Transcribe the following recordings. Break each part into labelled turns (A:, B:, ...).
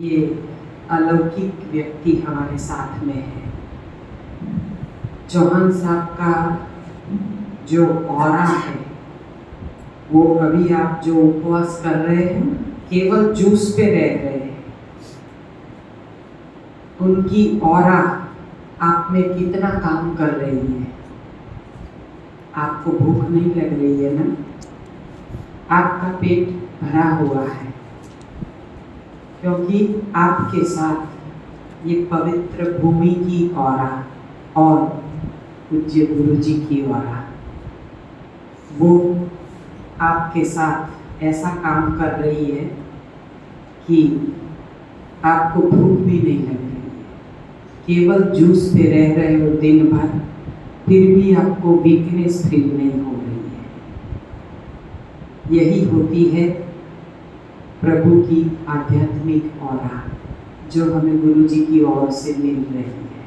A: ये अलौकिक व्यक्ति हमारे साथ में है। चौहान साहब का जो ऑरा है वो अभी आप जो उपवास कर रहे हैं केवल जूस पे रह रहे हैं, उनकी ऑरा आप में कितना काम कर रही है। आपको भूख नहीं लग रही है ना? आपका पेट भरा हुआ है क्योंकि आपके साथ ये पवित्र भूमि की ऑरा और पूज्य गुरु जी की ऑरा वो आपके साथ ऐसा काम कर रही है कि आपको भूख भी नहीं लग रही है। केवल जूस पे रह रहे हो दिन भर, फिर भी आपको वीकनेस फील नहीं हो रही है। यही होती है प्रभु की आध्यात्मिक ऑरा जो हमें गुरु जी की ओर से मिल रही है।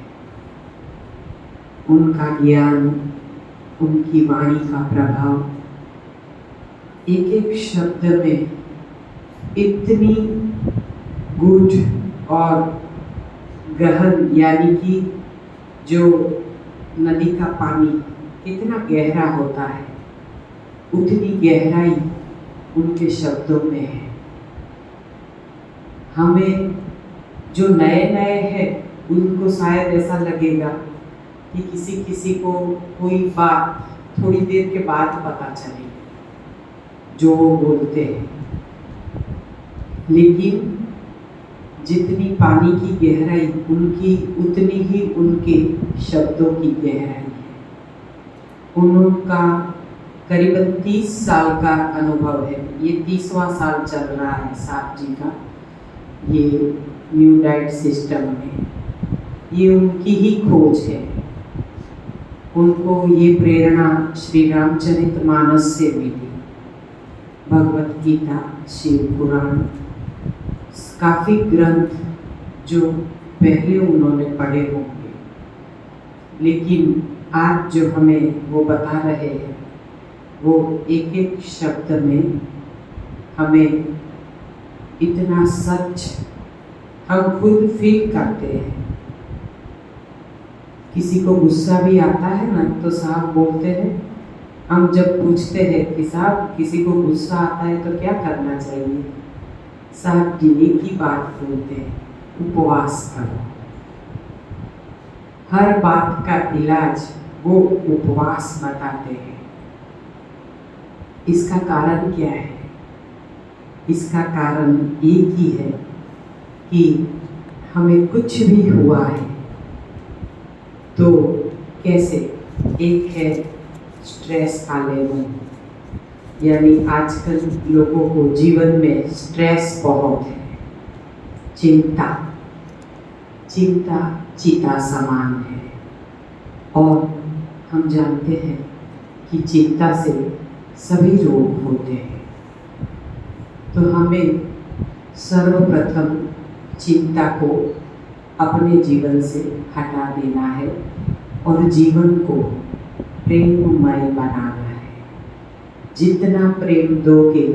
A: उनका ज्ञान, उनकी वाणी का प्रभाव एक एक शब्द में इतनी गूढ़ और गहन, यानी कि जो नदी का पानी कितना गहरा होता है उतनी गहराई उनके शब्दों में है। हमें जो नए नए हैं उनको शायद ऐसा लगेगा कि किसी को कोई बात थोड़ी देर के बाद पता चलेगी जो वो बोलते हैं, लेकिन जितनी पानी की गहराई उनकी उतनी ही उनके शब्दों की गहराई है। उनका करीबन 30 साल का अनुभव है। ये 30वां साल चल रहा है साहब जी का ये न्यू डाइट सिस्टम में। ये उनकी ही खोज है। उनको ये प्रेरणा श्री रामचरितमानस से मिली, भगवत गीता, शिव पुराण, काफ़ी ग्रंथ जो पहले उन्होंने पढ़े होंगे, लेकिन आज जो हमें वो बता रहे हैं वो एक एक शब्द में हमें इतना सच हम खुद फील करते हैं। किसी को गुस्सा भी आता है ना तो साहब बोलते हैं, हम जब पूछते हैं कि साहब किसी को गुस्सा आता है तो क्या करना चाहिए, साहब जी एक ही बात बोलते हैं, उपवास करो। हर बात का इलाज वो उपवास बताते हैं। इसका कारण क्या है? इसका कारण एक ही है कि हमें कुछ भी हुआ है तो कैसे, एक है स्ट्रेस का लेवल, यानी आजकल लोगों को जीवन में स्ट्रेस बहुत है। चिंता चिता समान है और हम जानते हैं कि चिंता से सभी रोग होते हैं। तो हमें सर्वप्रथम चिंता को अपने जीवन से हटा देना है और जीवन को प्रेममय बनाना है। जितना प्रेम दोगे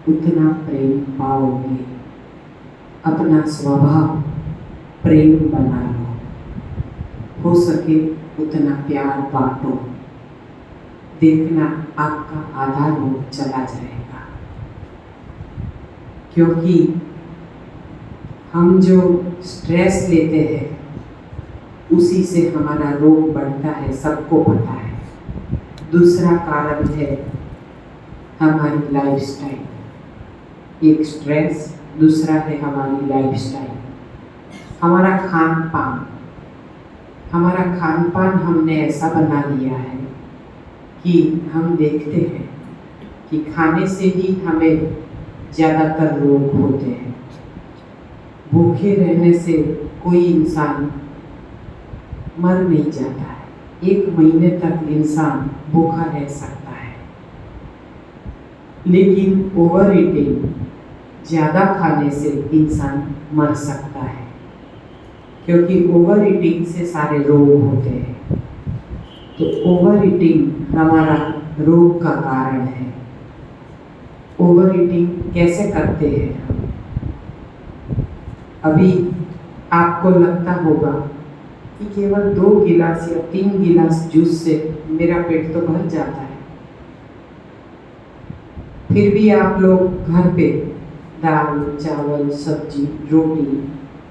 A: उतना प्रेम पाओगे। अपना स्वभाव प्रेम बना लो, हो सके उतना प्यार बांटो, देखना आपका आधा रोग चला जाएगा। क्योंकि हम जो स्ट्रेस लेते हैं उसी से हमारा रोग बढ़ता है, सबको पता है। दूसरा कारण है हमारी लाइफस्टाइल। एक स्ट्रेस, दूसरा है हमारी लाइफस्टाइल, हमारा खान पान। हमारा खान पान हमने ऐसा बना लिया है कि हम देखते हैं कि खाने से ही हमें ज़्यादातर रोग होते हैं। भूखे रहने से कोई इंसान मर नहीं जाता है, 1 महीने तक इंसान भूखा रह सकता है। लेकिन ओवर ईटिंग, ज़्यादा खाने से इंसान मर सकता है, क्योंकि ओवर ईटिंग से सारे रोग होते हैं। तो ओवर ईटिंग हमारा रोग का कारण है। ओवर ईटिंग कैसे करते हैं हम? अभी आपको लगता होगा कि केवल 2 गिलास या 3 गिलास जूस से मेरा पेट तो भर जाता है, फिर भी आप लोग घर पे दाल चावल सब्जी रोटी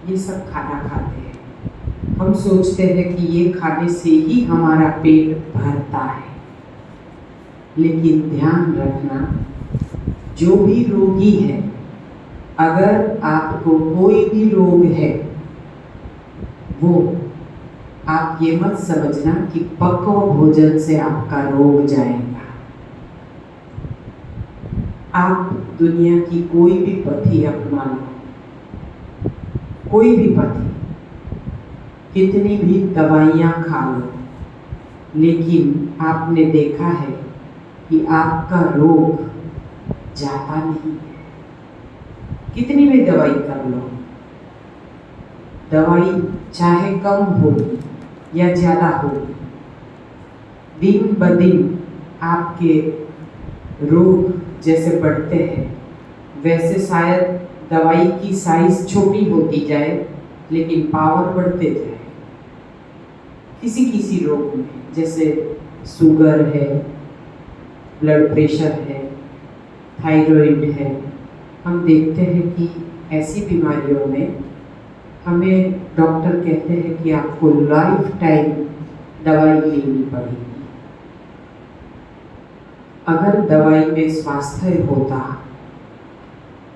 A: ये सब खाना खाते हैं। हम सोचते हैं कि ये खाने से ही हमारा पेट भरता है, लेकिन ध्यान रखना, जो भी रोगी है, अगर आपको कोई भी रोग है, वो आप ये मत समझना कि पक्व भोजन से आपका रोग जाएगा। आप दुनिया की कोई भी पथी अपना लो, कोई भी पथी, कितनी भी दवाइयाँ खा लो, लेकिन आपने देखा है कि आपका रोग जाता नहीं है। कितनी भी दवाई कर लो, दवाई चाहे कम होगी या ज़्यादा होगी, दिन ब दिन आपके रोग जैसे बढ़ते हैं, वैसे शायद दवाई की साइज छोटी होती जाए, लेकिन पावर बढ़ते जाए। किसी किसी रोग में, जैसे शुगर है, ब्लड प्रेशर है, थायराइड है, हम देखते हैं कि ऐसी बीमारियों में हमें डॉक्टर कहते हैं कि आपको लाइफ टाइम दवाई लेनी पड़ेगी। अगर दवाई में स्वास्थ्य होता,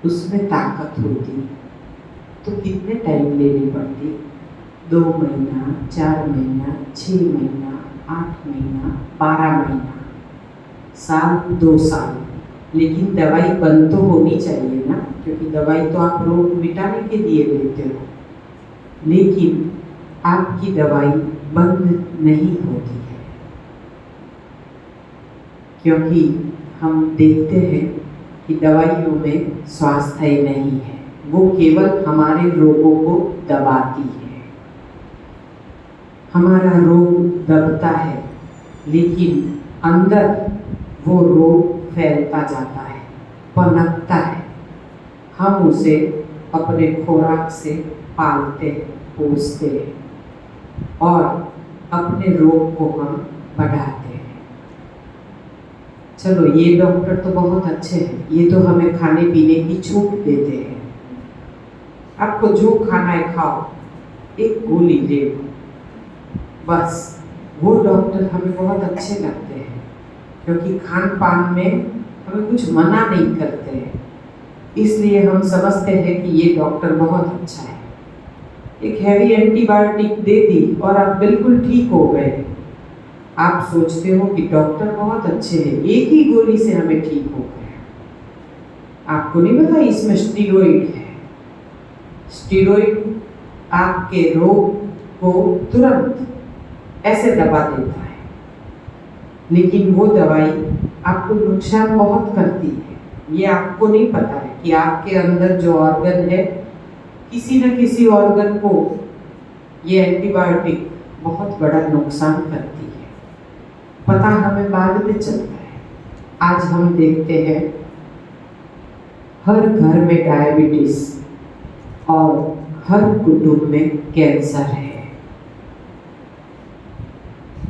A: उसमें ताकत होती, तो कितने टाइम लेनी पड़ती? 2 महीना, 4 महीना, 6 महीना, 8 महीना, 12 महीना, साल, 2 साल। लेकिन दवाई बंद तो होनी चाहिए ना, क्योंकि दवाई तो आप रोग मिटाने के लिए लेते हो, लेकिन आपकी दवाई बंद नहीं होती है, क्योंकि हम देखते हैं कि दवाइयों में स्वास्थ्य नहीं है, वो केवल हमारे रोगों को दबाती है। हमारा रोग दबता है, लेकिन अंदर वो रोग फैलता जाता है, पनपता है। हम उसे अपने खुराक से पालते हैं, पोसते हैं और अपने रोग को हम बढ़ाते हैं। चलो, ये डॉक्टर तो बहुत अच्छे हैं, ये तो हमें खाने पीने की छूट देते हैं, आपको जो खाना है खाओ, एक गोली ले लो, बस। वो डॉक्टर हमें बहुत अच्छे लगते हैं, क्योंकि खान पान में हमें कुछ मना नहीं करते हैं, इसलिए हम समझते हैं कि ये डॉक्टर बहुत अच्छा है। एक हैवी एंटीबायोटिक दे दी और आप बिल्कुल ठीक हो गए। आप सोचते हो कि डॉक्टर बहुत अच्छे हैं, एक ही गोली से हमें ठीक हो गया। आपको नहीं पता इसमें स्टीरॉइड है। स्टीरॉइड आपके रोग को तुरंत ऐसे दबा देता है, लेकिन वो दवाई आपको नुकसान बहुत करती है। ये आपको नहीं पता है कि आपके अंदर जो ऑर्गन है, किसी न किसी ऑर्गन को ये एंटीबायोटिक बहुत बड़ा नुकसान करती है। पता हमें बाद में चलता है। आज हम देखते हैं हर घर में डायबिटीज और हर कुटुंब में कैंसर है।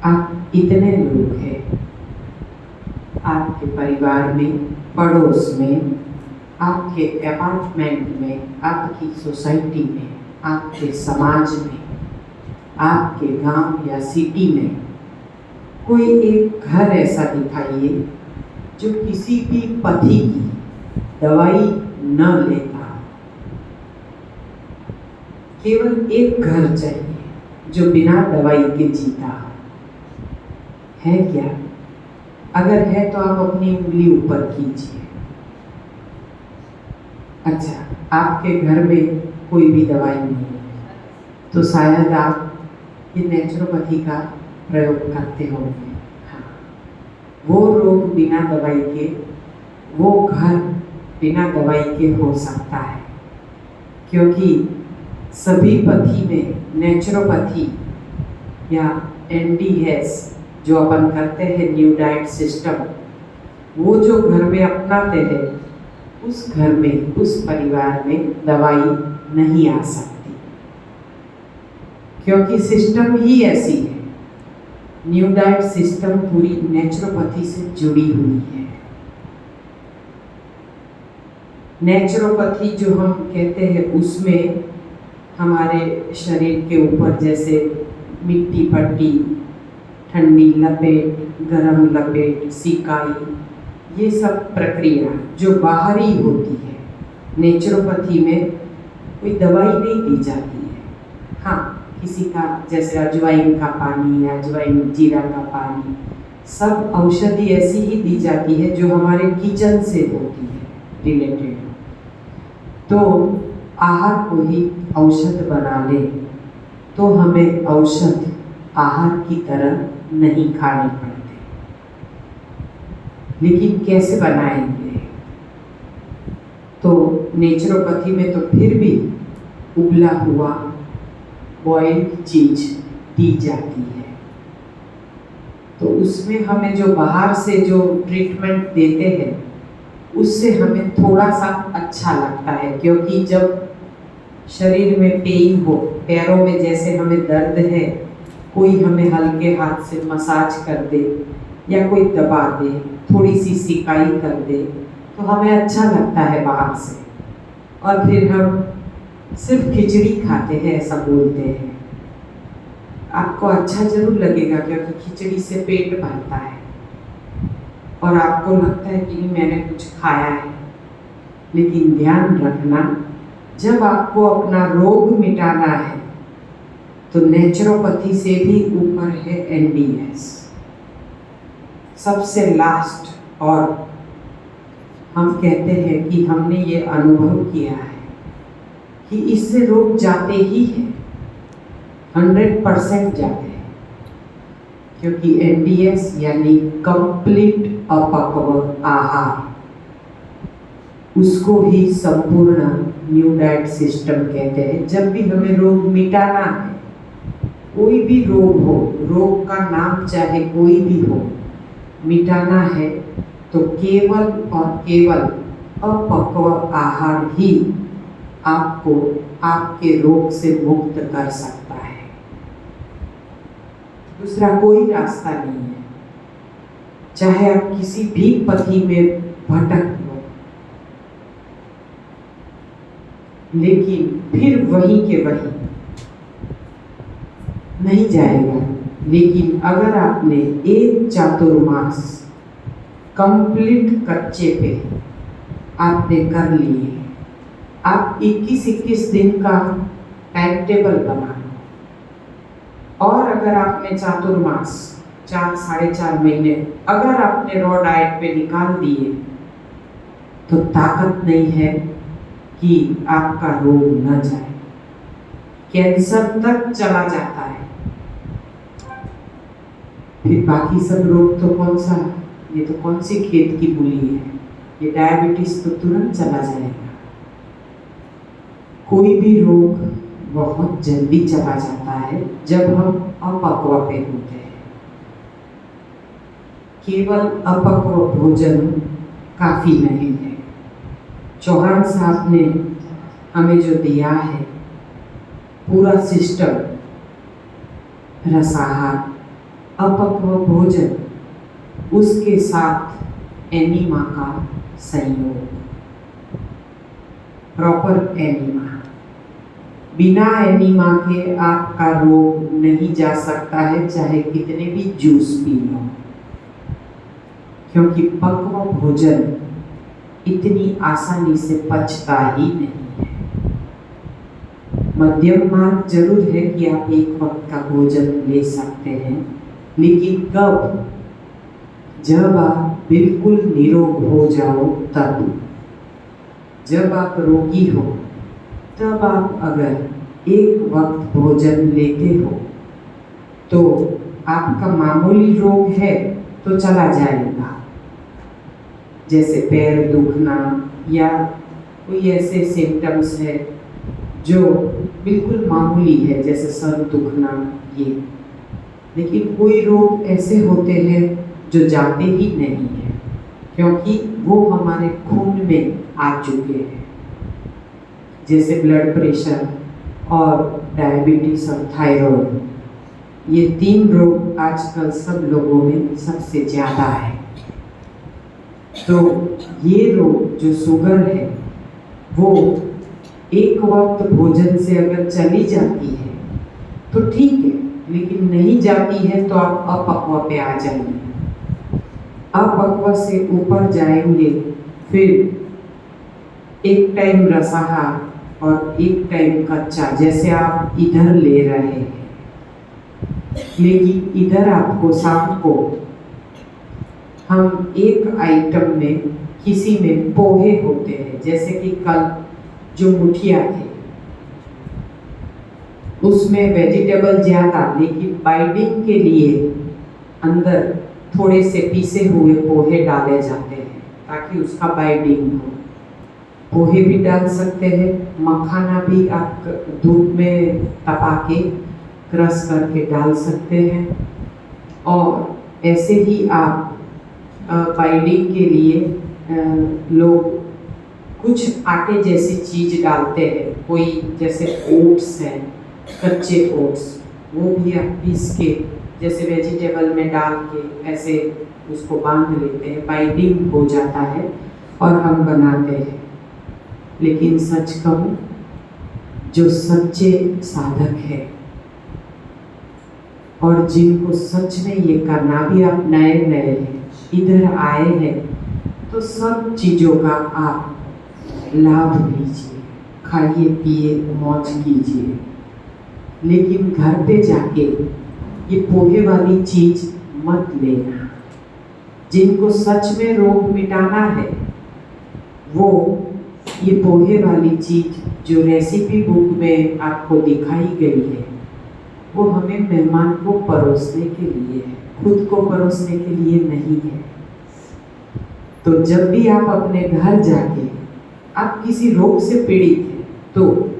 A: आप इतने लोग हैं, आपके परिवार में, पड़ोस में, आपके अपार्टमेंट में, आपकी सोसाइटी में, आपके समाज में, आपके गांव या सिटी में कोई एक घर ऐसा दिखाइए जो किसी भी पथी की दवाई न लेता। केवल एक घर चाहिए जो बिना दवाई के जीता है क्या? अगर है तो आप अपनी उंगली ऊपर कीजिए। अच्छा, आपके घर में कोई भी दवाई नहीं है, तो शायद आप ये नेचुरोपैथी का प्रयोग करते होंगे। हाँ, वो रोग बिना दवाई के, वो घर बिना दवाई के हो सकता है, क्योंकि सभी पथी में नेचुरोपैथी या NDS जो अपन करते हैं, न्यू डाइट सिस्टम, वो जो घर में अपनाते हैं, उस घर में, उस परिवार में दवाई नहीं आ सकती, क्योंकि सिस्टम ही ऐसी है। न्यू डाइट सिस्टम पूरी नेचुरोपैथी से जुड़ी हुई है। नेचुरोपैथी जो हम कहते हैं उसमें हमारे शरीर के ऊपर जैसे मिट्टी पट्टी, ठंडी लपेट, गरम लपेट, सिकाई, ये सब प्रक्रिया जो बाहरी होती है, नेचुरोपैथी में कोई दवाई नहीं दी जाती है। हाँ, किसी का जैसे अजवाइन का पानी, अजवाइन जीरा का पानी, सब औषधि ऐसी ही दी जाती है जो हमारे किचन से होती है रिलेटेड। तो आहार को ही औषध बना ले तो हमें औषध आहार की तरह नहीं खाने पड़ते। लेकिन कैसे बनाएंगे? तो नेचुरोपैथी में तो फिर भी उबला हुआ बॉइल्ड चीज दी जाती है। तो उसमें हमें जो बाहर से जो ट्रीटमेंट देते हैं उससे हमें थोड़ा सा अच्छा लगता है, क्योंकि जब शरीर में पेन हो, पैरों में जैसे हमें दर्द है, कोई हमें हल्के हाथ से मसाज कर दे या कोई दबा दे, थोड़ी सी सिकाई कर दे, तो हमें अच्छा लगता है बाहर से। और फिर हम सिर्फ खिचड़ी खाते हैं ऐसा बोलते हैं। आपको अच्छा जरूर लगेगा क्योंकि खिचड़ी से पेट भरता है और आपको लगता है कि नहीं मैंने कुछ खाया है। लेकिन ध्यान रखना, जब आपको अपना रोग मिटाना है तो नेचुरोपैथी से भी ऊपर है NDS, सबसे लास्ट। और हम कहते हैं कि हमने ये अनुभव किया है कि इससे रोग जाते ही हैं, 100% जाते हैं, क्योंकि NDS यानी कंप्लीट अपक्व आहार, उसको ही संपूर्ण न्यू डाइट सिस्टम कहते हैं। जब भी हमें रोग मिटाना है, कोई भी रोग हो, रोग का नाम चाहे कोई भी हो, मिटाना है तो केवल और केवल अपक्व आहार ही आपको आपके रोग से मुक्त कर सकता है। दूसरा कोई रास्ता नहीं है। चाहे आप किसी भी पथी में भटक लो, लेकिन फिर वहीं के वहीं नहीं जाएगा। लेकिन अगर आपने एक चातुर्मास कंप्लीट कच्चे पे आपने कर लिए, आप 21-21 दिन का टाइम टेबल बना लो। और अगर आपने चातुर्मास 4-4.5 महीने अगर आपने रॉ डाइट पे निकाल दिए, तो ताकत नहीं है कि आपका रोग न जाए। कैंसर तक चला जाता है, फिर बाकी सब रोग तो कौन सा, ये तो कौन सी खेत की मूली है, ये डायबिटीज तो तुरंत चला जाएगा। कोई भी रोग बहुत जल्दी चला जाता है जब हम अपक्व पे होते हैं। केवल अपक्व भोजन काफी नहीं है। चौहान साहब ने हमें जो दिया है पूरा सिस्टम, रसाहार, अपक्व भोजन, उसके साथ एनीमा का संयोग, प्रॉपर एनीमा। बिना एनीमा के आपका रोग नहीं जा सकता है, चाहे कितने भी जूस पी लो, क्योंकि पक्व भोजन इतनी आसानी से पचता ही नहीं है। मध्यम मार्ग जरूर है कि आप एक वक्त का भोजन ले सकते हैं, लेकिन कब? जब आप बिल्कुल निरोग हो जाओ तब। जब आप रोगी हो तब आप अगर एक वक्त भोजन लेते हो तो आपका मामूली रोग है तो चला जाएगा, जैसे पैर दुखना या कोई ऐसे सिम्टम्स है जो बिल्कुल मामूली है, जैसे सर दुखना ये। लेकिन कोई रोग ऐसे होते हैं जो जाते ही नहीं है, क्योंकि वो हमारे खून में आ चुके हैं। जैसे ब्लड प्रेशर और डायबिटीज और थायराइड, ये 3 रोग आजकल सब लोगों में सबसे ज़्यादा है। तो ये रोग जो शुगर है वो एक वक्त भोजन से अगर चली जाती है तो ठीक है, लेकिन नहीं जाती है तो आप अपक्व पे आ जाएंगे। अपक्व से ऊपर जाएंगे, फिर एक टाइम रसाहार और एक टाइम कच्चा, जैसे आप इधर ले रहे हैं, लेकिन इधर आपको शाम को हम एक आइटम में किसी में पोहे होते हैं, जैसे कि कल जो मुठिया थे उसमें वेजिटेबल ज़्यादा, लेकिन बाइंडिंग के लिए अंदर थोड़े से पीसे हुए पोहे डाले जाते हैं ताकि उसका बाइंडिंग हो। पोहे भी डाल सकते हैं, मखाना भी आप धूप में तपा के क्रश करके डाल सकते हैं, और ऐसे ही आप बाइंडिंग के लिए लोग कुछ आटे जैसी चीज़ डालते हैं, कोई जैसे ओट्स है, कच्चे ओट्स, वो भी आप पीस के जैसे वेजिटेबल में डाल के ऐसे उसको बांध लेते हैं, बाइंडिंग हो जाता है और हम बनाते हैं। लेकिन सच कहूँ, जो सच्चे साधक है और जिनको सच में ये करना भी, आप नए नए हैं, इधर आए हैं, तो सब चीज़ों का आप लाभ लीजिए, खाइए पिए मौज कीजिए, लेकिन घर पे जाके ये पोहे वाली चीज़ मत लेना। जिनको सच में रोग मिटाना है वो ये पोहे वाली चीज़ जो रेसिपी बुक में आपको दिखाई गई है वो हमें मेहमान को परोसने के लिए है, खुद को परोसने के लिए नहीं है। तो जब भी आप अपने घर जाके आप किसी रोग से पीड़ित हैं, तो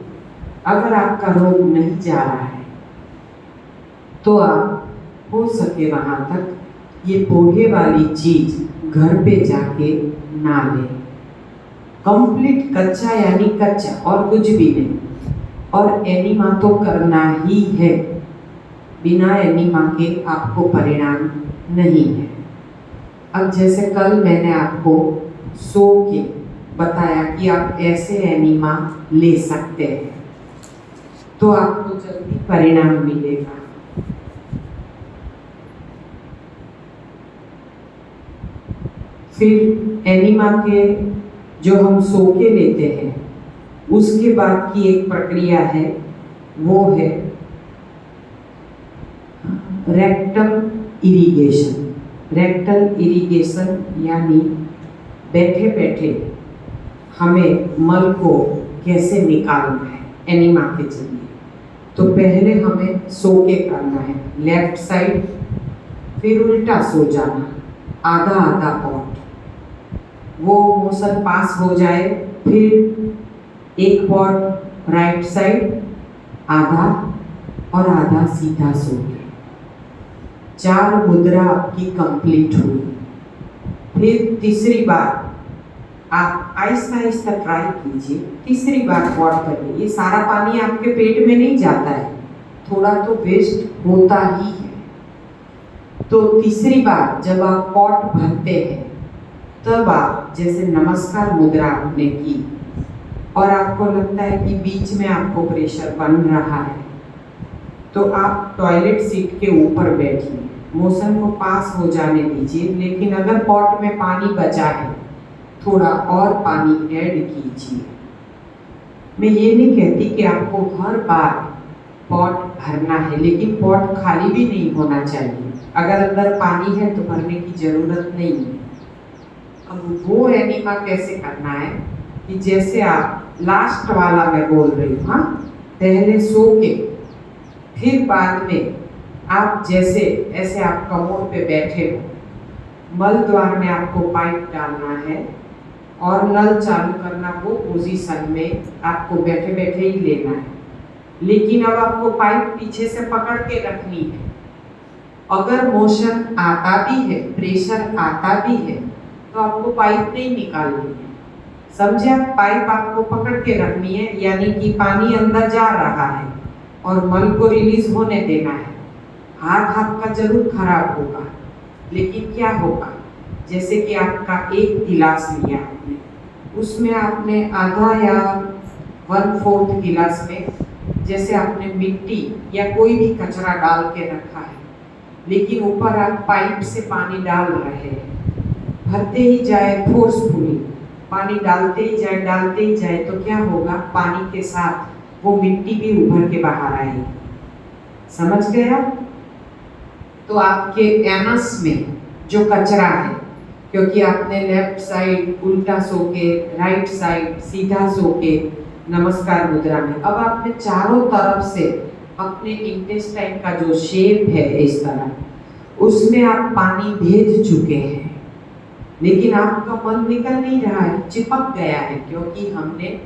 A: अगर आपका रोग नहीं जा रहा है तो आप हो सके वहाँ तक ये पोहे वाली चीज़ घर पे जाके ना लें। कंप्लीट कच्चा यानी कच्चा और कुछ भी नहीं, और एनिमा तो करना ही है, बिना एनिमा के आपको परिणाम नहीं है। अब जैसे कल मैंने आपको सो के बताया कि आप ऐसे एनिमा ले सकते हैं तो आपको जल्दी परिणाम मिलेगा। फिर एनिमा के जो हम सो के लेते हैं उसके बाद की एक प्रक्रिया है, वो है रेक्टम इरिगेशन। रेक्टल इरिगेशन यानी बैठे बैठे हमें मल को कैसे निकालना है एनिमा के जरिए। तो पहले हमें सो के करना है, लेफ्ट साइड, फिर उल्टा सो जाना, आधा आधा पॉट, वो मोशन पास हो जाए, फिर एक पॉट राइट साइड आधा और आधा सीधा सो के। 4 मुद्रा आपकी कंप्लीट हुई। फिर तीसरी बार आप आहिस्ता आहिस्ता ट्राई कीजिए, तीसरी बार पॉट करिए। ये सारा पानी आपके पेट में नहीं जाता है, थोड़ा तो वेस्ट होता ही है। तो तीसरी बार जब आप पॉट भरते हैं तब आप जैसे नमस्कार मुद्रा आपने की और आपको लगता है कि बीच में आपको प्रेशर बन रहा है, तो आप टॉयलेट सीट के ऊपर बैठिए, मोशन को पास हो जाने दीजिए, लेकिन अगर पॉट में पानी बचा है थोड़ा और पानी ऐड कीजिए। मैं ये नहीं कहती कि आपको हर बार पॉट भरना है, लेकिन पॉट खाली भी नहीं होना चाहिए। अगर अंदर पानी है तो भरने की ज़रूरत नहीं है। अब वो एनिमा कैसे करना है कि जैसे आप लास्ट वाला मैं बोल रही हूँ, हाँ, पहले सो के फिर बाद में आप जैसे ऐसे आप कमोड पे बैठे हो, मल द्वार में आपको पाइप डालना है और नल चालू करना, वो पोजीशन में आपको बैठे बैठे ही लेना है। लेकिन अब आपको पाइप पीछे से पकड़ के रखनी है। अगर मोशन आता भी है, प्रेशर आता भी है, तो आपको पाइप नहीं निकालनी है, समझे आप, पाइप आपको पकड़ के रखनी है, यानी कि पानी अंदर जा रहा है और मल को रिलीज होने देना है। हाथ आपका जरूर खराब होगा, लेकिन क्या होगा, जैसे कि आपका एक गिलास लिया आपने, उसमें आपने आधा या 1/4 गिलास में जैसे आपने मिट्टी या कोई भी कचरा डाल के रखा है, लेकिन ऊपर आप पाइप से पानी डाल रहे हैं, भरते ही जाए फोर्सफुली, पानी डालते ही जाए, तो क्या होगा, पानी के साथ वो मिट्टी भी उभर के बाहर आएगी। समझ गए आप? तो आपके एनस में जो कचरा है, क्योंकि आपने लेफ्ट साइड उल्टा सो के, राइट साइड सीधा सो के नमस्कार मुद्रा में, अब आपने चारों तरफ से अपने इंटेस्टाइन का जो शेप है इस तरह, उसमें आप पानी भेज चुके हैं, लेकिन आपका मन निकल नहीं रहा है, चिपक गया है, क्योंकि हमने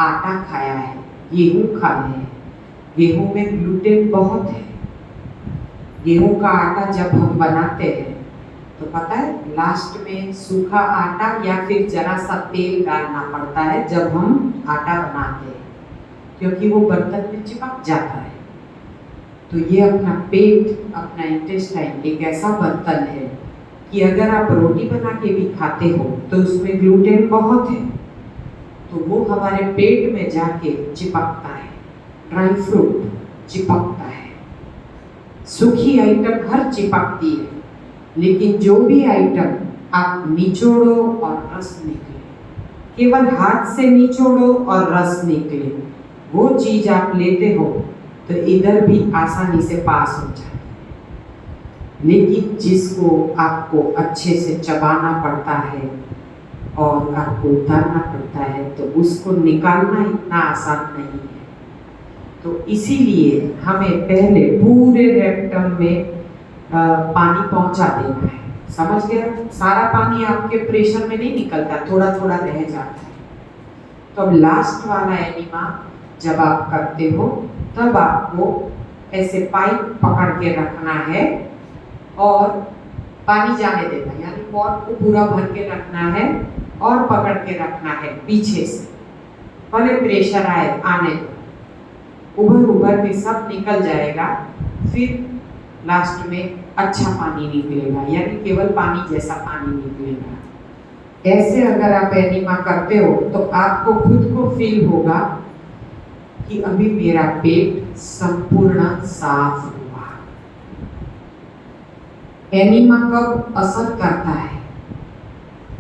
A: आटा खाया है, गेहूं खाए हैं। गेहूं में ग्लूटेन बहुत है। गेहूं का आटा जब हम बनाते हैं तो पता है लास्ट में सूखा आटा या फिर जरा सा तेल डालना पड़ता है जब हम आटा बनाते हैं, क्योंकि वो बर्तन में चिपक जाता है। तो ये अपना पेट, अपना इंटेस्टाइन एक ऐसा बर्तन है कि अगर आप रोटी बना के भी खाते हो तो उसमें ग्लूटेन बहुत है, तो वो हमारे पेट में जाके चिपकता है। ड्राई फ्रूट चिपकता है, सूखी आइटम हर चिपकती है, लेकिन जो भी आइटम आप निचोड़ो और रस निकले, केवल हाथ से निचोड़ो और रस निकले, वो चीज आप लेते हो तो इधर भी आसानी से पास हो जाए। लेकिन जिसको आपको अच्छे से चबाना पड़ता है और आपको उतारना पड़ता है, तो उसको निकालना इतना आसान नहीं है। तो इसीलिए हमें पहले पूरे रेक्टम में पानी पहुंचा देना है। समझ गए? सारा पानी आपके प्रेशर में नहीं निकलता, थोड़ा थोड़ा रह जाता है। तो अब लास्ट वाला एनिमा जब आप करते हो, तब आपको ऐसे पाइप पकड़ के रखना है और पानी जाने देना है, यानी पॉट को पूरा भर के रखना है और पकड़ के रखना है पीछे से, भले प्रेशर आए, आने दो, उभर के सब निकल जाएगा। फिर लास्ट में अच्छा पानी निकलेगा, यानी केवल पानी जैसा पानी निकलेगा। ऐसे अगर आप एनिमा करते हो तो आपको खुद को फील होगा कि अभी मेरा पेट संपूर्ण साफ हुआ। एनिमा कब असर करता है?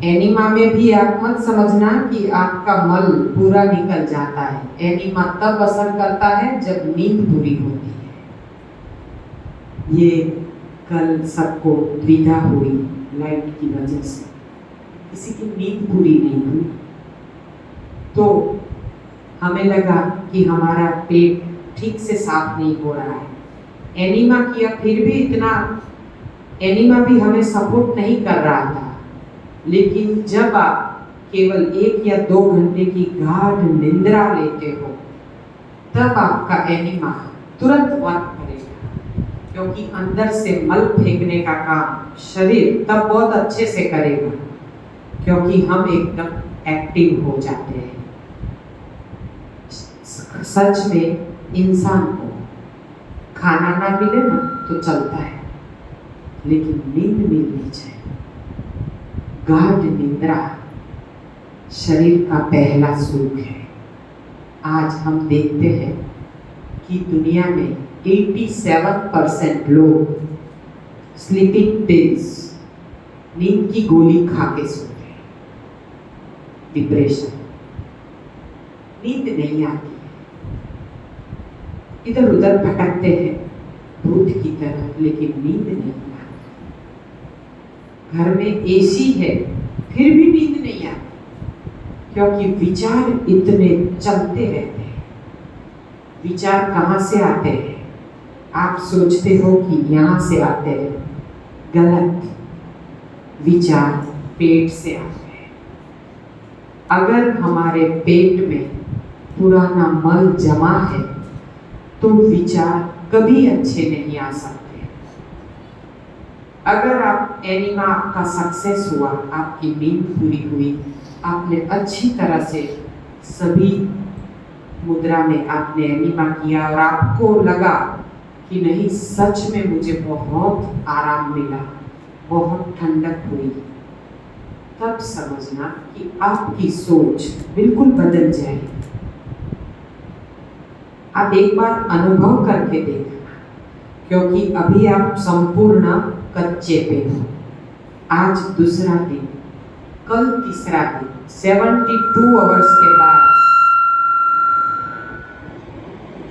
A: एनिमा में भी आप मत समझना कि आपका मल पूरा निकल जाता है। एनिमा तब असर करता है जब नींद पूरी होती है। ये कल सबको द्विधा हुई लाइट की वजह से, किसी की नींद पूरी नहीं हुई, तो हमें लगा कि हमारा पेट ठीक से साफ नहीं हो रहा है। एनिमा किया, फिर भी इतना एनिमा भी हमें सपोर्ट नहीं कर रहा था। लेकिन जब आप केवल 1 या 2 घंटे की गाढ़ निद्रा लेते हो, तब आपका एनिमा तुरंत वर्क करेगा, क्योंकि अंदर से मल फेंकने का काम शरीर तब बहुत अच्छे से करेगा, क्योंकि हम एकदम एक्टिव हो जाते हैं। सच में इंसान को खाना ना मिले ना तो चलता है, लेकिन नींद मिलनी चाहिए। गाढ़ निद्रा शरीर का पहला सुख है। आज हम देखते हैं कि दुनिया में 87% लोग स्लीपिंग पिल्स, नींद की गोली खा के सोते हैं। डिप्रेशन, नींद नहीं आती, इधर उधर भटकते हैं भूत की तरह, लेकिन नींद नहीं आती। घर में एसी है फिर भी नींद नहीं आती, क्योंकि विचार इतने चलते रहते हैं। विचार कहाँ से आते हैं? आप सोचते हो कि यहाँ से आते हैं, गलत। विचार पेट से आते हैं। अगर हमारे पेट में पुराना मल जमा है तो विचार कभी अच्छे नहीं आ सकते। अगर आप एनिमा आपका सक्सेस हुआ, आपकी नींद पूरी हुई, आपने अच्छी तरह से सभी मुद्रा में आपने एनिमा किया और आपको लगा कि नहीं, सच में मुझे बहुत आराम मिला, बहुत ठंडक हुई, तब समझना कि आपकी सोच बिल्कुल बदल जाएगी। आप एक बार अनुभव करके देखना, क्योंकि अभी आप संपूर्ण कच्चे पे हो। आज दूसरा दिन, कल तीसरा दिन, 72 आवर्स के बाद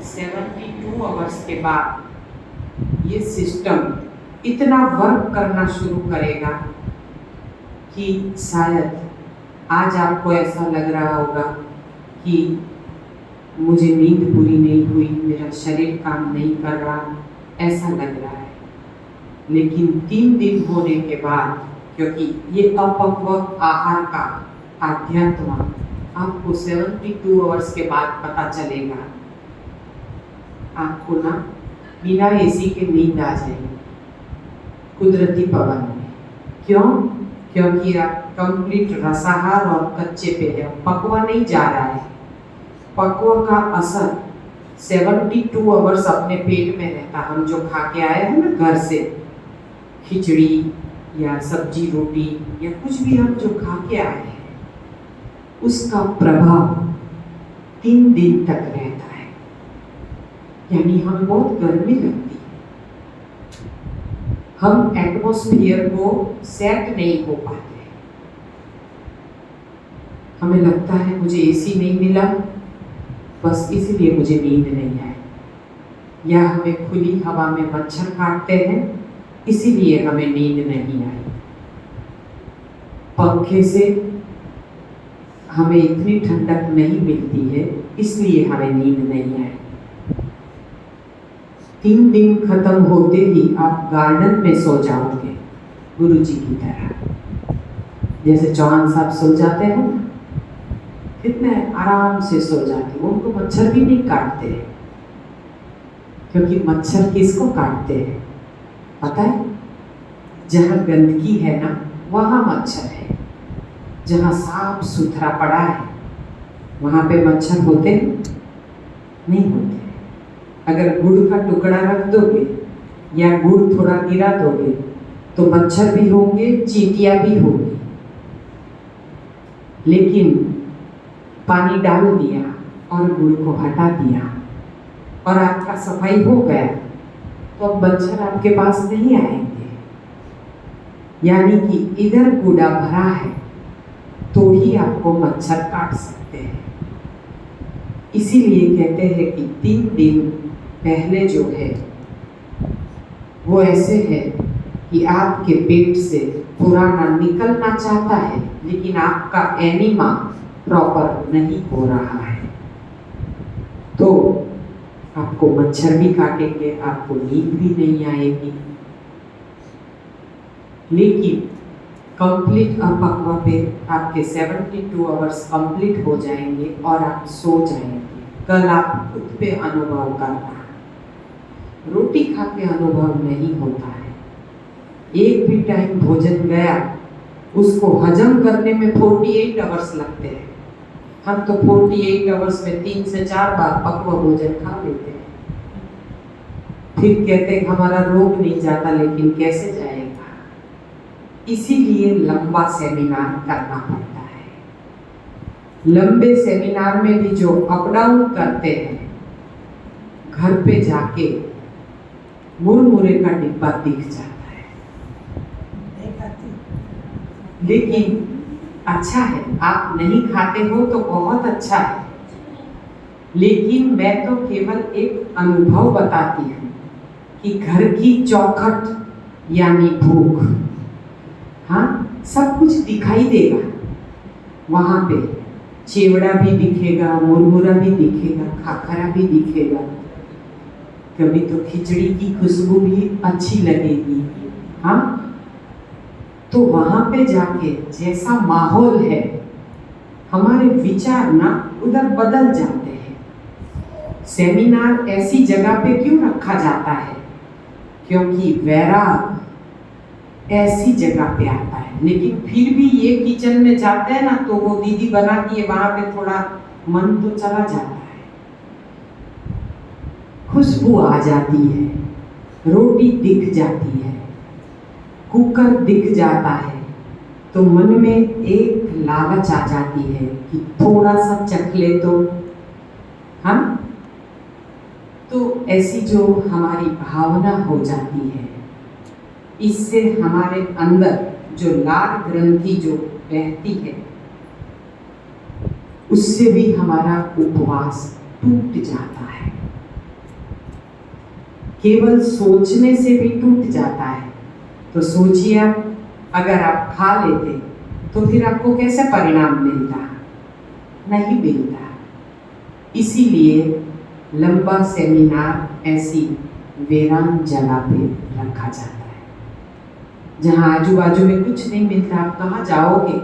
A: 72 आवर्स के बाद ये सिस्टम इतना वर्क करना शुरू करेगा कि शायद आज आपको ऐसा लग रहा होगा कि मुझे नींद पूरी नहीं हुई, मेरा शरीर काम नहीं कर रहा, ऐसा लग रहा है। लेकिन 3 दिन होने के बाद, क्योंकि ये अपक्व आहार का आध्यात्म आपको 72 आवर्स के बाद पता चलेगा, आपको ना बिना एसी के नींद आ जाएगी कुदरती पवन में। क्यों? क्योंकि आप कंप्लीट रसाहार और कच्चे पे है, पकवा नहीं जा रहा है। पकवा का असर 72 आवर्स अपने पेट में रहता। हम जो खा के आए हैं ना घर से, खिचड़ी या सब्जी रोटी या कुछ भी हम जो खा के आए हैं, उसका प्रभाव 3 दिन तक रहता है। यानी हमें बहुत गर्मी लगती है, हम एटमॉस्फेयर को सेट नहीं हो पाते। हमें लगता है मुझे एसी नहीं मिला, बस इसलिए मुझे नींद नहीं आई, या हमें खुली हवा में मच्छर काटते हैं इसीलिए हमें नींद नहीं आई, पंखे से हमें इतनी ठंडक नहीं मिलती है इसलिए हमें नींद नहीं आई। 3 दिन खत्म होते ही आप गार्डन में सो जाओगे गुरु जी की तरह। जैसे चौहान साहब सो जाते हैं, कितने आराम से सो जाते हैं, उनको मच्छर भी नहीं काटते हैं। क्योंकि मच्छर किसको काटते हैं पता है? जहाँ गंदगी है ना, वहाँ मच्छर है। जहाँ साफ सुथरा पड़ा है वहाँ पे मच्छर होते हैं? नहीं होते। अगर गुड़ का टुकड़ा रख दोगे या गुड़ थोड़ा गिरा दोगे तो मच्छर भी होंगे, चींटियाँ भी होंगी। लेकिन पानी डाल दिया और गुड़ को हटा दिया और आपका सफाई हो गया तो अब मच्छर आपके पास नहीं आएंगे। यानी कि इधर कूड़ा भरा है तो ही आपको मच्छर काट सकते हैं। इसीलिए कहते हैं कि 3 दिन पहले जो है वो ऐसे है कि आपके पेट से पुराना निकलना चाहता है, लेकिन आपका एनिमा प्रॉपर नहीं हो रहा है, तो आपको मच्छर भी काटेंगे, आपको नींद भी नहीं आएगी। लेकिन कंप्लीट अपक्व पे आपके 72 आवर्स कंप्लीट हो जाएंगे और आप सो जाएंगे। कल आप खुद पे अनुभव करना, रोटी खा के अनुभव नहीं होता है। एक भी टाइम भोजन गया उसको हजम करने में 48 आवर्स लगते हैं। हम तो 48 आवर्स में 3 से 4 बार पक्व भोजन खा लेते हैं। फिर कहते हैं हमारा रोग नहीं जाता, लेकिन कैसे जाएगा? इसीलिए लंबा सेमिनार करना पड़ता है। लंबे सेमिनार में भी जो अप डाउन करते हैं, घर पे जाके मुरमुरे का डिब्बा दिख जाता है। लेकिन अच्छा है, आप नहीं खाते हो तो बहुत अच्छा है। लेकिन मैं तो केवल एक अनुभव बताती हूँ कि घर की चौखट यानी भूख, हाँ, सब कुछ दिखाई देगा। वहाँ पे चिवड़ा भी दिखेगा, मुरमुरा भी दिखेगा, खाखरा भी दिखेगा, कभी तो खिचड़ी की खुशबू भी अच्छी लगेगी। हाँ, तो वहाँ पे जाके जैसा माहौल है, हमारे विचार ना उधर बदल जाते हैं। सेमिनार ऐसी जगह पे क्यों रखा जाता है? क्योंकि वैराग ऐसी जगह पे आता है। है, लेकिन फिर भी ये किचन में जाते हैं ना तो वो दीदी बनाती है, वहां पे थोड़ा मन तो चला जाता है, खुशबू आ जाती है, रोटी दिख जाती है, कुकर दिख जाता है, तो मन में एक लालच आ जाती है कि थोड़ा सा चख ले तो हम। तो ऐसी जो हमारी भावना हो जाती है, इससे हमारे अंदर जो लाल ग्रंथि जो बहती है, उससे भी हमारा उपवास टूट जाता है। केवल सोचने से भी टूट जाता है। तो सोचिए, अगर आप खा लेते तो फिर आपको कैसे परिणाम मिलता? नहीं मिलता। इसीलिए लंबा सेमिनार ऐसी वीरान जगह पे रखा जाता है, जहाँ आजू बाजू में कुछ नहीं मिलता। आप कहाँ जाओगे?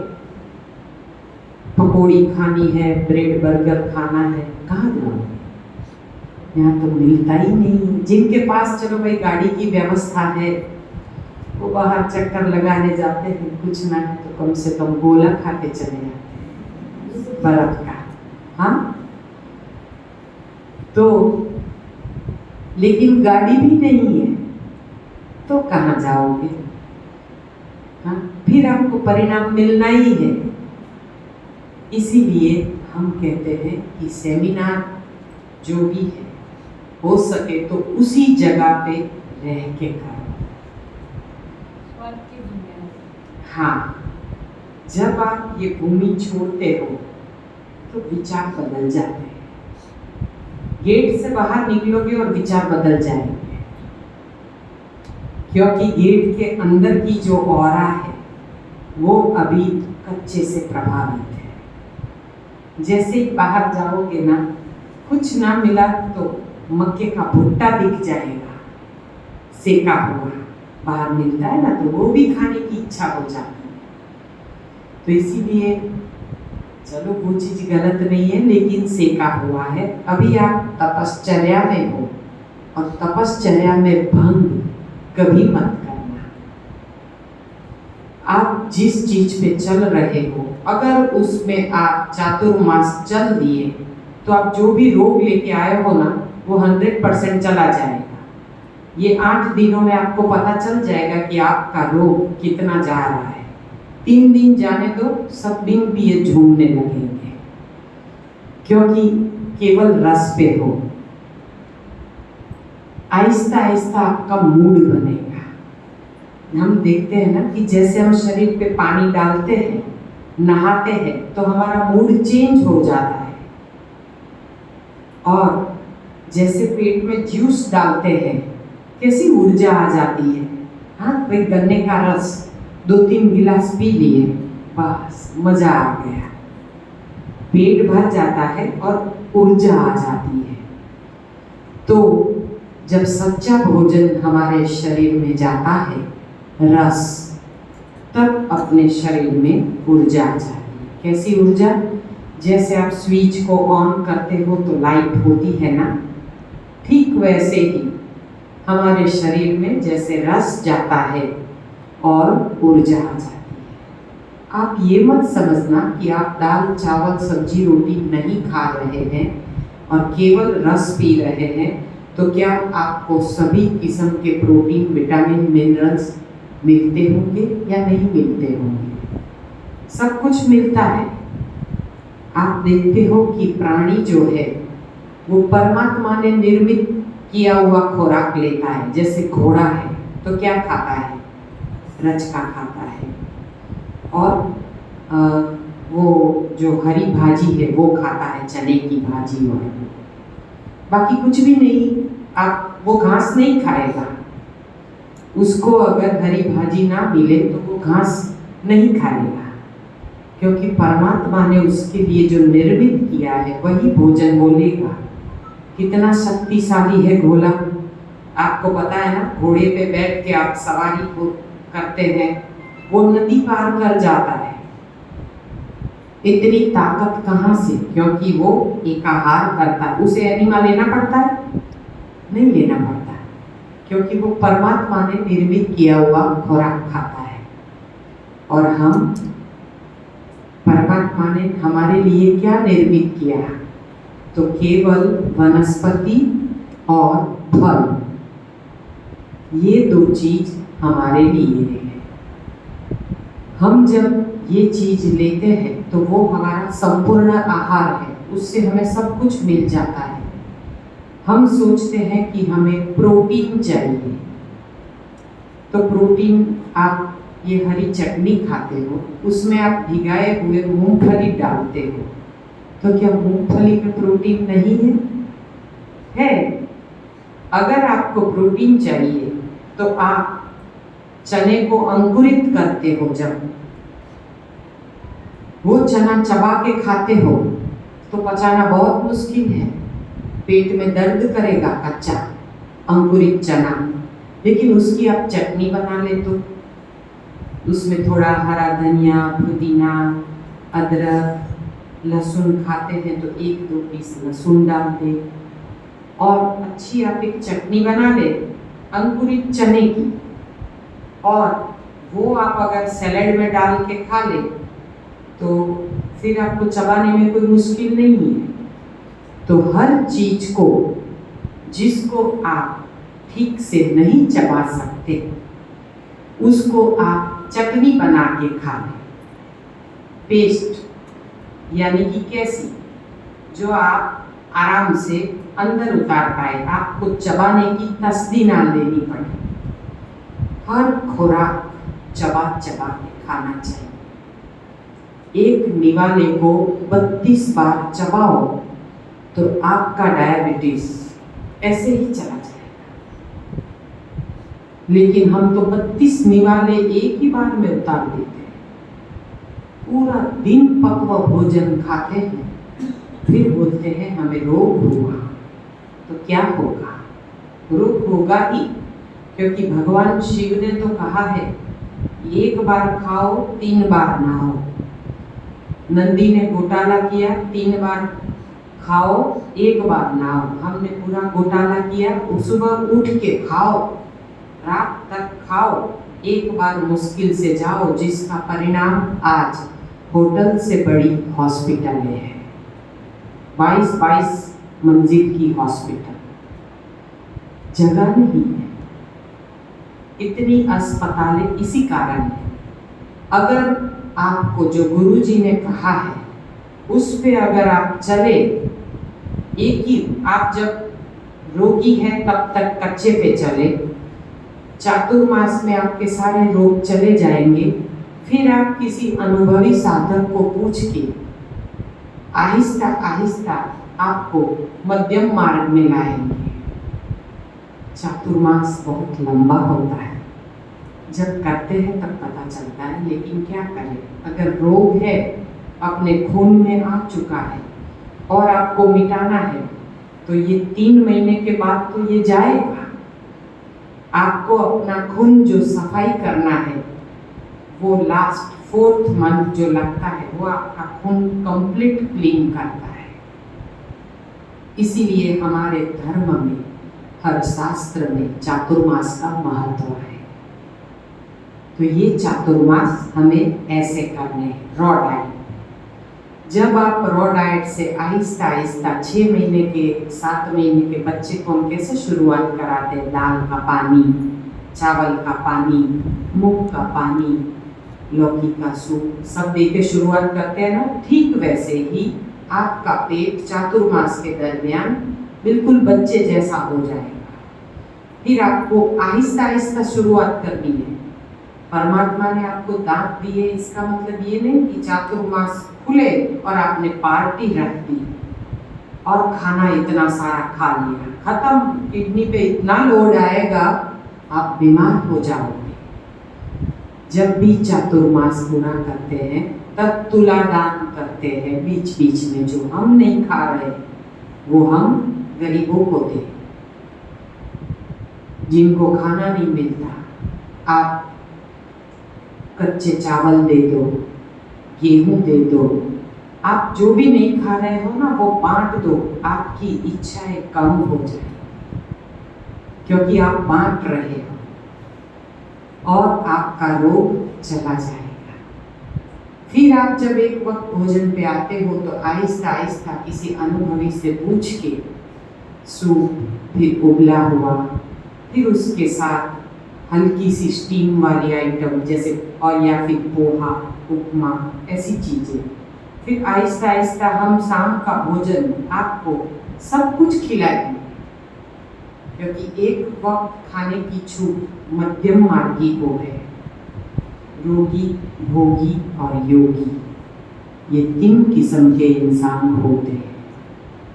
A: पकौड़ी खानी है, ब्रेड बर्गर खाना है, कहाँ जाओगे? यहाँ तो मिलता ही नहीं। जिनके पास चलो भाई गाड़ी की व्यवस्था है, वो बाहर चक्कर लगाने जाते हैं, कुछ ना है तो कम से कम गोला खा के चले जाते हैं बर्फ का। हाँ, तो लेकिन गाड़ी भी नहीं है तो कहाँ जाओगे? हाँ, फिर आपको परिणाम मिलना ही है। इसीलिए हम कहते हैं कि सेमिनार जो भी है, हो सके तो उसी जगह पे रह के करो। हाँ, जब आप ये भूमि छोड़ते हो तो विचार बदल जाते हैं। गेट से बाहर निकलोगे और विचार बदल जाएंगे, क्योंकि गेट के अंदर की जो ऑरा है वो अभी कच्चे से प्रभावित है। जैसे ही बाहर जाओगे ना, कुछ ना मिला तो मक्के का भुट्टा दिख जाएगा, सेका हुआ बाहर मिलता है ना, तो वो भी खाने की इच्छा हो जाती है। तो इसीलिए चलो वो चीज गलत नहीं है, लेकिन सेका हुआ है। अभी आप तपश्चर्या में हो, और तपश्चर्या में भंग कभी मत करना। आप जिस चीज पे चल रहे हो, अगर उसमें आप चातुर्मास चल दिए तो आप जो भी रोग लेके आए हो ना, वो 100% चला जाएगा। ये 8 दिनों में आपको पता चल जाएगा कि आपका रोग कितना जा रहा है। 3 दिन जाने दो, सब दिन भी ये झूमने लगेंगे, क्योंकि केवल रस पे हो। आहिस्ता आहिस्ता आपका मूड बनेगा। हम देखते हैं ना कि जैसे हम शरीर पे पानी डालते हैं, नहाते हैं, तो हमारा मूड चेंज हो जाता है। और जैसे पेट में जूस डालते हैं, कैसी ऊर्जा आ जाती है। हाँ, भाई गन्ने का रस 2-3 गिलास पी लिए, बस मजा आ गया, पेट भर जाता है और ऊर्जा आ जाती है। तो जब सच्चा भोजन हमारे शरीर में जाता है, रस, तब अपने शरीर में ऊर्जा आ जाती है। कैसी ऊर्जा? जैसे आप स्विच को ऑन करते हो तो लाइट होती है ना, ठीक वैसे ही हमारे शरीर में जैसे रस जाता है और ऊर्जा आ जाती है। आप ये मत समझना कि आप दाल चावल सब्जी रोटी नहीं खा रहे हैं और केवल रस पी रहे हैं तो क्या आपको सभी किस्म के प्रोटीन, विटामिन, मिनरल्स मिलते होंगे या नहीं मिलते होंगे? सब कुछ मिलता है। आप देखते हो कि प्राणी जो है वो परमात्मा ने निर्मित किया हुआ खुराक लेता है। जैसे घोड़ा है तो क्या खाता है? रचका खाता है, और वो जो हरी भाजी है वो खाता है, चने की भाजी, और बाकी कुछ भी नहीं। आप वो घास नहीं खाएगा, उसको अगर हरी भाजी ना मिले तो वो घास नहीं खाएगा, क्योंकि परमात्मा ने उसके लिए जो निर्मित किया है वही भोजन वो लेगा। कितना शक्तिशाली है घोड़ा, आपको पता है ना। घोड़े पे बैठ के आप सवारी को करते हैं, वो नदी पार कर जाता है। इतनी ताकत कहाँ से? क्योंकि वो एकाहार करता है। उसे एनिमा लेना पड़ता है? नहीं लेना पड़ता, क्योंकि वो परमात्मा ने निर्मित किया हुआ खुराक खाता है। और हम परमात्मा ने हमारे लिए क्या निर्मित किया? तो केवल वनस्पति और फल, ये दो चीज हमारे लिए है। हम जब ये चीज लेते हैं तो वो हमारा संपूर्ण आहार है, उससे हमें सब कुछ मिल जाता है। हम सोचते हैं कि हमें प्रोटीन चाहिए, तो प्रोटीन, आप ये हरी चटनी खाते हो, उसमें आप भिगाए हुए मूंगफली डालते हो, तो क्या मूंगफली में प्रोटीन नहीं है? है। अगर आपको प्रोटीन चाहिए तो आप चने को अंकुरित करते हो, जब वो चना चबा के खाते हो तो पचाना बहुत मुश्किल है, पेट में दर्द करेगा कच्चा अंकुरित चना। लेकिन उसकी आप चटनी बना ले तो उसमें थोड़ा हरा धनिया, पुदीना, अदरक, लहसुन खाते हैं तो 1-2 पीस लहसुन डाल दे और अच्छी आप एक चटनी बना ले अंकुरित चने की, और वो आप अगर सैलेड में डाल के खा ले तो फिर आपको चबाने में कोई मुश्किल नहीं है। तो हर चीज को, जिसको आप ठीक से नहीं चबा सकते, उसको आप चटनी बना के खा लें। पेस्ट यानी कि कैसी, जो आप आराम से अंदर उतार पाए, आपको चबाने की तसदी ना लेनी पड़े। हर खुराक चबा चबा के खाना चाहिए। एक निवाले को 32 बार चबाओ तो आपका डायबिटीज ऐसे ही चला जाएगा। लेकिन हम तो 32 निवाले एक ही बार में उतार देते हैं। पूरा दिन पक्व भोजन खाते हैं, फिर बोलते हैं हमें रोग हुआ। तो क्या होगा? रोग होगा ही, क्योंकि भगवान शिव ने तो कहा है 1 बार खाओ 3 बार नहाओ। नंदी ने घोटाला किया, 3 बार खाओ 1 बार नहाओ। हमने पूरा घोटाला किया, सुबह उठ के खाओ, रात तक खाओ, 1 बार मुश्किल से जाओ, जिसका परिणाम आज होटल से बड़ी हॉस्पिटल में है। 22 मंजिल की हॉस्पिटल, जगह नहीं है। इतनी अस्पतालें इसी कारण है। अगर आपको जो गुरुजी ने कहा है उस पे अगर आप चले, एक ही, आप जब रोगी है तब तक कच्चे पे चले, चातुर्मास में आपके सारे रोग चले जाएंगे। फिर आप किसी अनुभवी साधक को पूछ के आहिस्ता आहिस्ता आपको मध्यम मार्ग में लाएंगे। चातुर्मास बहुत लंबा होता है, जब करते हैं तब पता चलता है। लेकिन क्या करें, अगर रोग है, अपने खून में आ चुका है और आपको मिटाना है, तो ये 3 महीने के बाद तो ये जाएगा। आपको अपना खून जो सफाई करना है, वो लास्ट 4th मंथ जो लगता है, वो आपका खून कंप्लीट क्लीन करता है। इसीलिए हमारे धर्म में, हर शास्त्र में चातुर्मास का महत्व है। तो ये चातुर्मास हमें ऐसे करने हैं। रॉ डाइट, जब आप रॉ डाइट से आहिस्ता आहिस्ता 6 महीने के, 7 महीने के बच्चे को हम कैसे शुरुआत कराते हैं, दाल का पानी, चावल का पानी, मूंग का पानी, लौकी का सूप, सब दे के शुरुआत करते हैं ना, ठीक वैसे ही आपका पेट चातुर्मास के दरमियान बिल्कुल बच्चे जैसा हो जाएगा। फिर आपको आहिस्ता आहिस्ता शुरुआत करनी है। परमात्मा ने आपको दांत दिए, इसका मतलब ये नहीं कि चातुर्मास खुले और आपने पार्टी रख दी और खाना इतना सारा खा लिया, खत्म, किडनी पे इतना लोड आएगा आप बीमार हो जाओगे। जब भी चातुर्मास पूरा करते हैं तब तुला दान करते हैं, बीच बीच में जो हम नहीं खा रहे वो हम गरीबों को दें। जिनको खाना नहीं मिलता, आप कच्चे चावल दे दो, गेहूं दे दो, आप जो भी नहीं खा रहे हो ना वो बांट दो, आपकी इच्छाएं कम हो जाए, क्योंकि आप बांट रहे हो और आपका रोग चला जाएगा। फिर आप जब एक वक्त भोजन पे आते हो तो आहिस्ता आहिस्ता किसी अनुभवी से पूछ के सूप, फिर उबला हुआ, फिर उसके साथ हल्की सी स्टीम वाली आइटम जैसे और या फिर पोहा, उपमा, ऐसी चीज़ें। फिर आहिस्ता आहिस्ता हम शाम का भोजन आपको सब कुछ खिलाएंगे, क्योंकि एक वक्त खाने की छूट मध्यम मार्गी को है। रोगी, भोगी और योगी, ये 3 किस्म के इंसान होते हैं।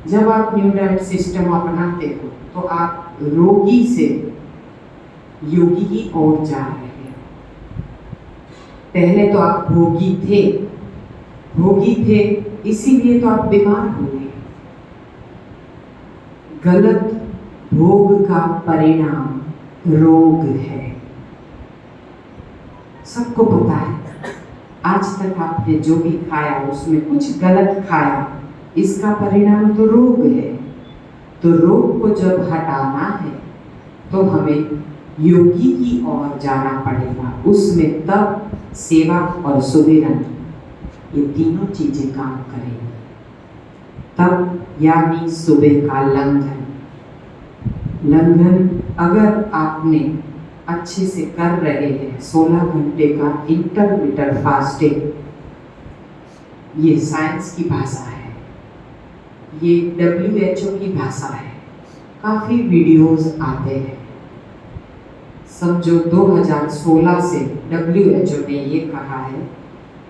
A: जब आप न्यू डाइट सिस्टम अपनाते हो तो आप रोगी से योगी की ओर जा रहे हैं। पहले तो आप भोगी थे इसीलिए तो आप बीमार हुए। गलत भोग का परिणाम रोग है, सबको पता है। आज तक आपने जो भी खाया उसमें कुछ गलत खाया, इसका परिणाम तो रोग है। तो रोग को जब हटाना है तो हमें योगी की ओर जाना पड़ेगा। उसमें तप, सेवा और सुमिरन, ये तीनों चीजें काम करेंगी। तप यानी सुबह का लंघन अगर आपने अच्छे से कर रहे हैं, 16 घंटे का इंटरमिटेंट फास्टिंग, ये साइंस की भाषा है, ये WHO की भाषा है। काफ़ी वीडियोस आते हैं। समझो 2016 से WHO ने ये कहा है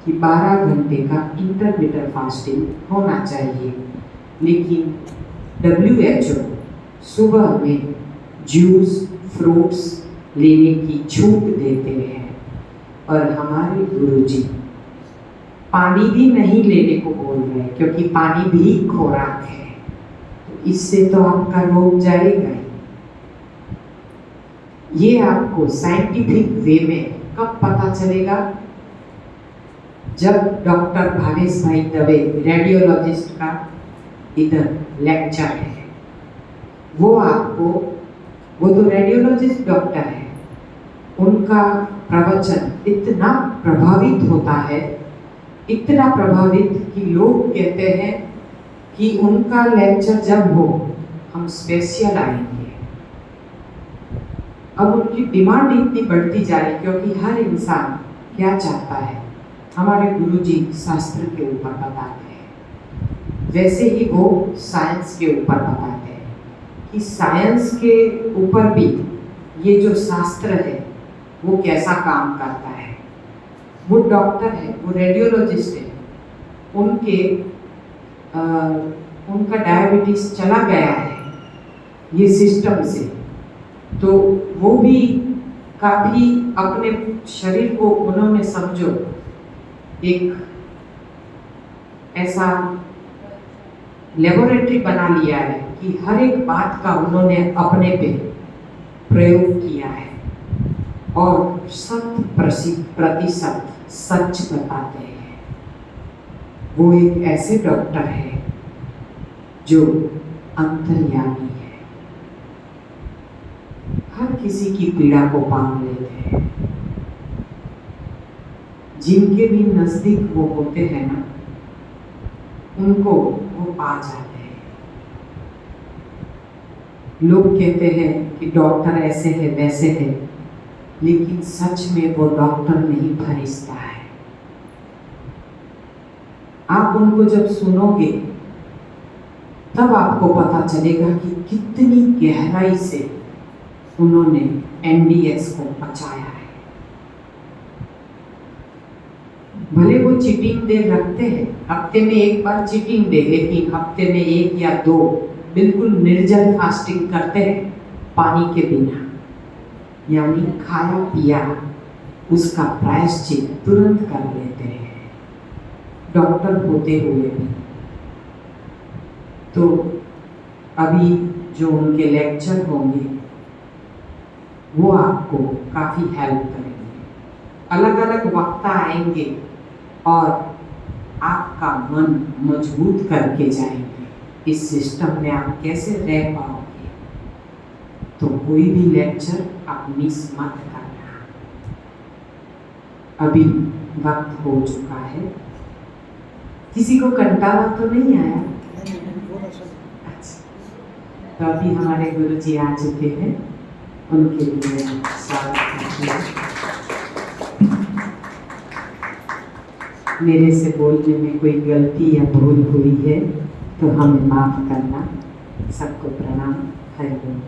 A: कि 12 घंटे का इंटरमिटेंट फास्टिंग होना चाहिए, लेकिन WHO सुबह में जूस, फ्रूट्स लेने की छूट देते हैं। और हमारे गुरुजी पानी भी नहीं लेने को बोल रहे हैं, क्योंकि पानी भी खुराक है। तो इससे तो आपका रोग जाएगा ही। ये आपको साइंटिफिक वे में कब पता चलेगा? जब डॉक्टर भावेश भाई दवे, रेडियोलॉजिस्ट का इधर लेक्चर है, वो तो रेडियोलॉजिस्ट डॉक्टर है, उनका प्रवचन इतना प्रभावित होता है, इतना प्रभावित कि लोग कहते हैं कि उनका लेक्चर जब हो हम स्पेशल आएंगे। अब उनकी डिमांड इतनी बढ़ती जा रही, क्योंकि हर इंसान क्या चाहता है? हमारे गुरुजी शास्त्र के ऊपर बताते हैं, वैसे ही वो साइंस के ऊपर बताते हैं कि साइंस के ऊपर भी ये जो शास्त्र है वो कैसा काम करता है। वो डॉक्टर है, वो रेडियोलॉजिस्ट है, उनका डायबिटीज चला गया है ये सिस्टम से, तो वो भी काफ़ी अपने शरीर को उन्होंने समझो एक ऐसा लेबोरेटरी बना लिया है कि हर एक बात का उन्होंने अपने पे प्रयोग किया है और 100% सच बताते हैं। वो एक ऐसे डॉक्टर है जो अंतर्यामी है, हर किसी की पीड़ा को पान लेते हैं। जिनके भी नजदीक वो होते हैं ना, उनको वो पा जाते हैं। लोग कहते हैं कि डॉक्टर ऐसे है वैसे है, लेकिन सच में वो डॉक्टर नहीं, फरिश्ता है। आप उनको जब सुनोगे तब आपको पता चलेगा कि कितनी गहराई से उन्होंने NDS को पचाया है। भले वो चीटिंग डे रखते हैं, हफ्ते में एक बार चीटिंग डे, लेकिन हफ्ते में 1 या 2 बिल्कुल निर्जल फास्टिंग करते हैं, पानी के बिना, यानी खाया पिया उसका प्रायश्चित तुरंत कर लेते हैं, डॉक्टर होते हुए भी। तो अभी जो उनके लेक्चर होंगे वो आपको काफ़ी हेल्प करेंगे। अलग अलग वक्ता आएंगे और आपका मन मजबूत करके जाएंगे। इस सिस्टम में आप कैसे रह पाओगे? तो कोई भी लेक्चर आप मिस मत करना। अभी वक्त हो चुका है। किसी को कंटाला तो नहीं आया? अच्छा, तो अभी हमारे गुरु जी आ चुके हैं, उनके लिए स्वागत कीजिए। मेरे से बोलने में कोई गलती या भूल हुई है तो हमें माफ करना। सबको प्रणाम। हरि बोल।